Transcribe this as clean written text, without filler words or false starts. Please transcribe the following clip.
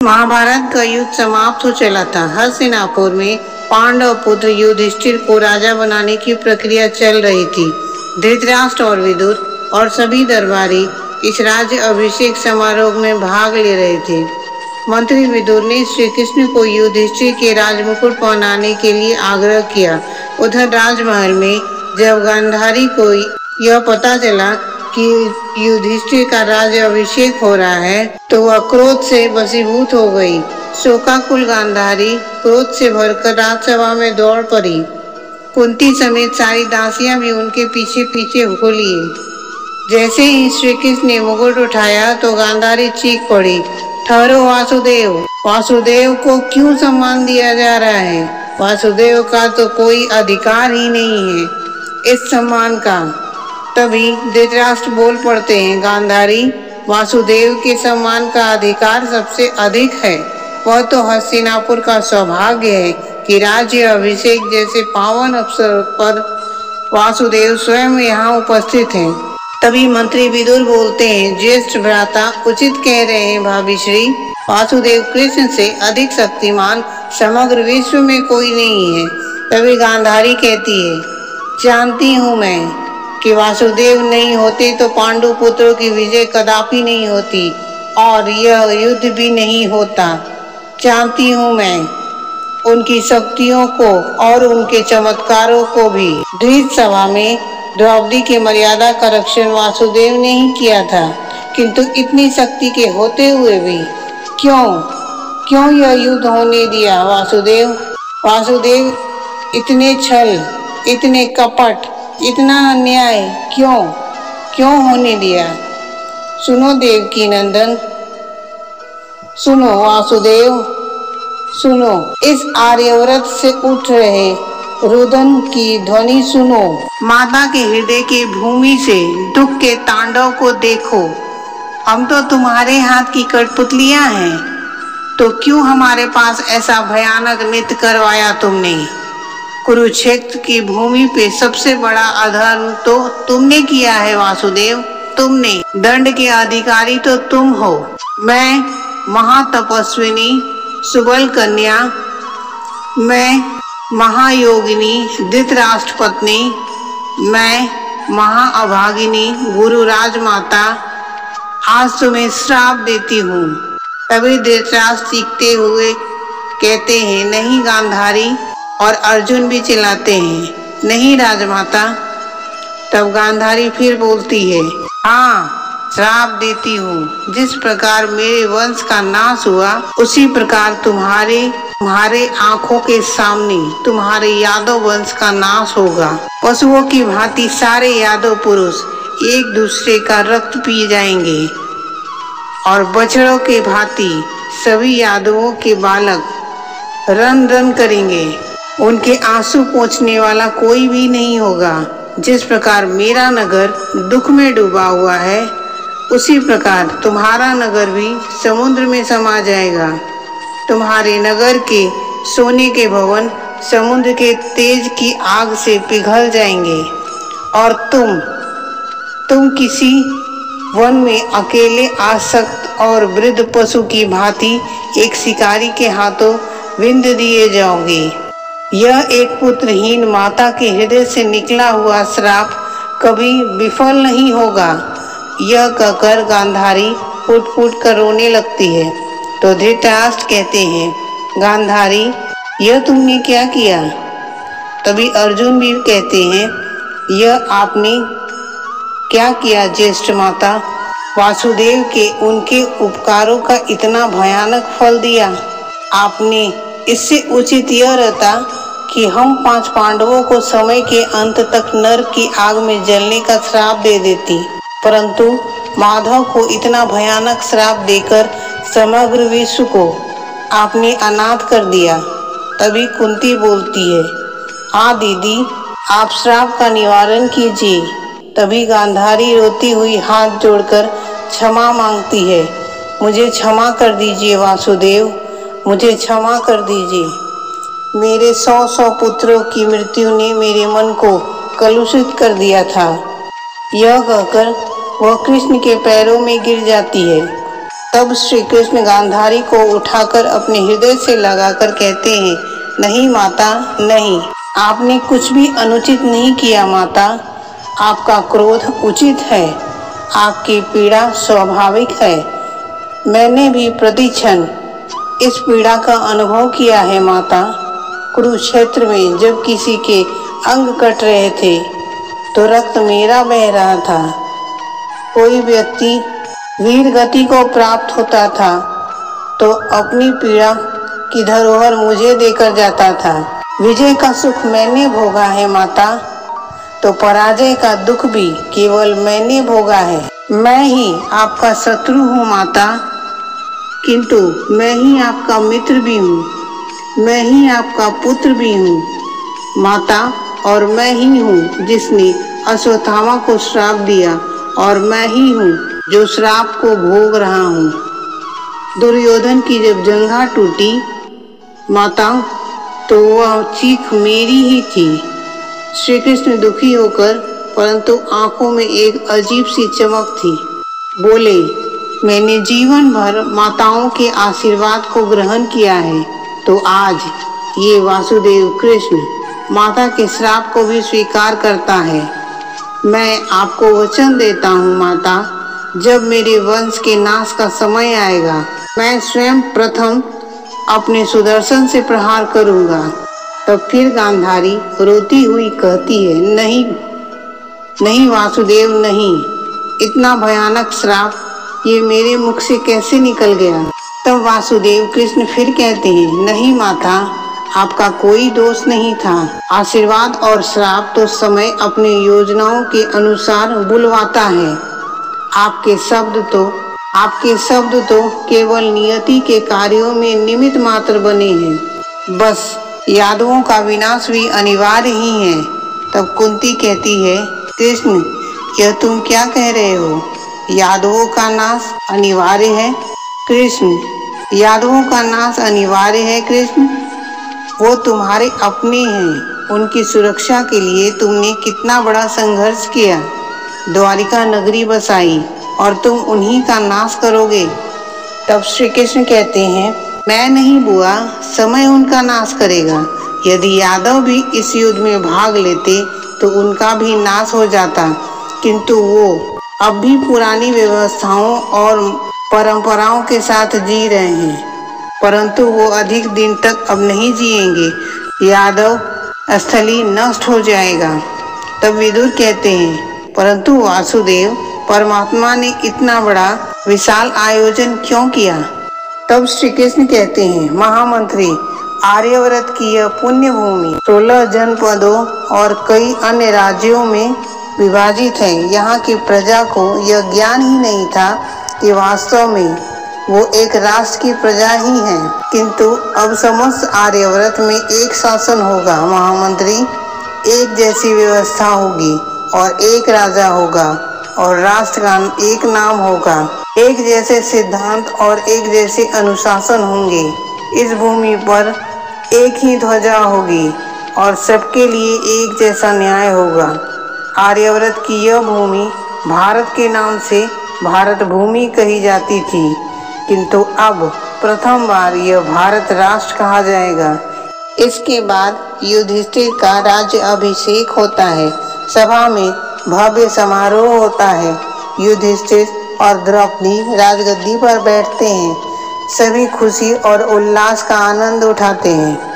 महाभारत का युद्ध समाप्त हो चला था। हस्तिनापुर में पांडव पुत्र युधिष्ठिर को राजा बनाने की प्रक्रिया चल रही थी। धृतराष्ट्र और विदुर और सभी दरबारी इस राज्य अभिषेक समारोह में भाग ले रहे थे। मंत्री विदुर ने श्री कृष्ण को युधिष्ठिर के राजमुकुट पहनाने के लिए आग्रह किया। उधर राजमहल में जब गांधारी को यह पता चला कि युधिष्ठिर का राज्य अभिषेक हो रहा है तो वह क्रोध से वशीभूत हो गई। शोकाकुल गांधारी क्रोध से भरकर राजसभा में दौड़ पड़ी। कुंती समेत सारी दासियां भी उनके पीछे पीछे हो लिए। जैसे ही श्री कृष्ण ने मुकुट उठाया तो गांधारी चीख पड़ी, ठहरो वासुदेव, वासुदेव को क्यों सम्मान दिया जा रहा है? वासुदेव का तो कोई अधिकार ही नहीं है इस सम्मान का। तभी धृतराष्ट्र बोल पड़ते हैं, गांधारी, वासुदेव के सम्मान का अधिकार सबसे अधिक है। वह तो हस्तिनापुर का सौभाग्य है कि राज्य अभिषेक जैसे पावन अवसर पर वासुदेव स्वयं यहाँ उपस्थित हैं। तभी मंत्री विदुर बोलते हैं, ज्येष्ठ भ्राता उचित कह रहे हैं भाभीश्री, वासुदेव कृष्ण से अधिक शक्तिमान समग्र विश्व में कोई नहीं है। तभी गांधारी कहती है, जानती हूँ मैं कि वासुदेव नहीं होते तो पांडु पुत्रों की विजय कदापि नहीं होती और यह युद्ध भी नहीं होता। जानती हूँ मैं उनकी शक्तियों को और उनके चमत्कारों को भी। द्विज सभा में द्रौपदी की मर्यादा का रक्षण वासुदेव ने ही किया था, किंतु इतनी शक्ति के होते हुए भी क्यों यह युद्ध होने दिया? वासुदेव इतने छल, इतने कपट, इतना अन्याय क्यों होने दिया? सुनो देवकी नंदन, सुनो वासुदेव, सुनो इस आर्यव्रत से उठ रहे रुदन की ध्वनि सुनो। माता के हृदय की भूमि से दुख के तांडव को देखो। हम तो तुम्हारे हाथ की कठपुतलियां हैं, तो क्यों हमारे पास ऐसा भयानक नृत्य करवाया तुमने? कुरुक्षेत्र की भूमि पे सबसे बड़ा अधर्म तो तुमने किया है वासुदेव, तुमने। दंड के अधिकारी तो तुम हो। मैं महातपस्विनी सुबल कन्या, मैं महायोगिनी धृतराष्ट्र पत्नी, मैं महाअभागिनी गुरु राजमाता आज तुम्हें श्राप देती हूँ। तभी धृतराष्ट्र चीखते हुए कहते हैं, नहीं गांधारी, और अर्जुन भी चिल्लाते हैं, नहीं राजमाता। तब गांधारी फिर बोलती है, हाँ श्राप देती हूँ। जिस प्रकार मेरे वंश का नाश हुआ उसी प्रकार तुम्हारे आंखों के सामने तुम्हारे यादव वंश का नाश होगा। पशुओं की भांति सारे यादव पुरुष एक दूसरे का रक्त पी जाएंगे और बछड़ों के भांति सभी यादवों के बालक रन रन करेंगे। उनके आंसू पोंछने वाला कोई भी नहीं होगा। जिस प्रकार मेरा नगर दुख में डूबा हुआ है उसी प्रकार तुम्हारा नगर भी समुद्र में समा जाएगा। तुम्हारे नगर के सोने के भवन समुद्र के तेज की आग से पिघल जाएंगे और तुम किसी वन में अकेले आसक्त और वृद्ध पशु की भांति एक शिकारी के हाथों विंध दिए जाओगे। यह एक पुत्रहीन माता के हृदय से निकला हुआ श्राप कभी विफल नहीं होगा। यह कहकर गांधारी फूट फूट कर रोने लगती है। तो धृतराष्ट्र कहते हैं, गांधारी यह तुमने क्या किया? तभी अर्जुन भी कहते हैं, यह आपने क्या किया ज्येष्ठ माता? वासुदेव के उनके उपकारों का इतना भयानक फल दिया आपने। इससे उचित यह रहता कि हम 5 पांडवों को समय के अंत तक नरक की आग में जलने का श्राप दे देती, परंतु माधव को इतना भयानक श्राप देकर समग्र विश्व को आपने अनाथ कर दिया। तभी कुंती बोलती है, हाँ दीदी, आप श्राप का निवारण कीजिए। तभी गांधारी रोती हुई हाथ जोड़कर क्षमा मांगती है, मुझे क्षमा कर दीजिए वासुदेव, मुझे क्षमा कर दीजिए। मेरे 100 पुत्रों की मृत्यु ने मेरे मन को कलुषित कर दिया था। यह कहकर वह कृष्ण के पैरों में गिर जाती है। तब श्री कृष्ण गांधारी को उठाकर अपने हृदय से लगाकर कहते हैं, नहीं माता, नहीं, आपने कुछ भी अनुचित नहीं किया माता। आपका क्रोध उचित है, आपकी पीड़ा स्वाभाविक है। मैंने भी प्रति क्षण इस पीड़ा का अनुभव किया है माता। कुरुक्षेत्र में जब किसी के अंग कट रहे थे तो रक्त मेरा बह रहा था। कोई व्यक्ति वीर गति को प्राप्त होता था तो अपनी पीड़ा की धरोहर मुझे देकर जाता था। विजय का सुख मैंने भोगा है माता, तो पराजय का दुख भी केवल मैंने भोगा है। मैं ही आपका शत्रु हूँ माता, किंतु मैं ही आपका मित्र भी हूँ, मैं ही आपका पुत्र भी हूँ माता, और मैं ही हूँ जिसने अश्वत्थामा को श्राप दिया, और मैं ही हूँ जो श्राप को भोग रहा हूँ। दुर्योधन की जब जंघा टूटी माता, तो वह चीख मेरी ही थी। श्री कृष्ण दुखी होकर, परंतु आंखों में एक अजीब सी चमक थी, बोले, मैंने जीवन भर माताओं के आशीर्वाद को ग्रहण किया है, तो आज ये वासुदेव कृष्ण माता के श्राप को भी स्वीकार करता है। मैं आपको वचन देता हूँ माता, जब मेरे वंश के नाश का समय आएगा, मैं स्वयं प्रथम अपने सुदर्शन से प्रहार करूंगा। तब फिर गांधारी रोती हुई कहती है, नहीं नहीं वासुदेव, नहीं, इतना भयानक श्राप ये मेरे मुख से कैसे निकल गया। तब वासुदेव कृष्ण फिर कहते हैं, नहीं माता, आपका कोई दोष नहीं था। आशीर्वाद और श्राप तो समय अपनी योजनाओं के अनुसार बुलवाता है। आपके शब्द तो केवल नियति के कार्यों में निमित्त मात्र बने हैं। बस यादवों का विनाश भी अनिवार्य ही है। तब कुंती कहती है, कृष्ण, यह तुम क्या कह रहे हो? यादवों का नाश अनिवार्य है? कृष्ण, यादवों का नाश अनिवार्य है कृष्ण, वो तुम्हारे अपने हैं। उनकी सुरक्षा के लिए तुमने कितना बड़ा संघर्ष किया, द्वारिका नगरी बसाई, और तुम उन्हीं का नाश करोगे। तब श्री कृष्ण कहते हैं, मैं नहीं बुआ, समय उनका नाश करेगा। यदि यादव भी इस युद्ध में भाग लेते तो उनका भी नाश हो जाता, किंतु वो अब भी पुरानी व्यवस्थाओं और परंपराओं के साथ जी रहे हैं, परंतु वो अधिक दिन तक अब नहीं जिएंगे। यादव स्थली नष्ट हो जाएगा। तब विदुर कहते हैं, परंतु वासुदेव, परमात्मा ने इतना बड़ा विशाल आयोजन क्यों किया? तब श्री कृष्ण कहते हैं, महामंत्री, आर्यव्रत की यह पुण्य भूमि 16 जनपदों और कई अन्य राज्यों में विभाजित है। यहाँ की प्रजा को यह ज्ञान ही नहीं था कि वास्तव में वो एक राष्ट्र की प्रजा ही है, किंतु अब समस्त आर्यव्रत में एक शासन होगा महामंत्री, एक जैसी व्यवस्था होगी और एक राजा होगा और राष्ट्र का एक नाम होगा, एक जैसे सिद्धांत और एक जैसे अनुशासन होंगे। इस भूमि पर एक ही ध्वजा होगी और सबके लिए एक जैसा न्याय होगा। आर्यव्रत की यह भूमि भारत के नाम से भारत भूमि कही जाती थी, किंतु अब प्रथम बार यह भारत राष्ट्र कहा जाएगा। इसके बाद युधिष्ठिर का राज्य अभिषेक होता है। सभा में भव्य समारोह होता है। युधिष्ठिर और द्रौपदी राजगद्दी पर बैठते हैं। सभी खुशी और उल्लास का आनंद उठाते हैं।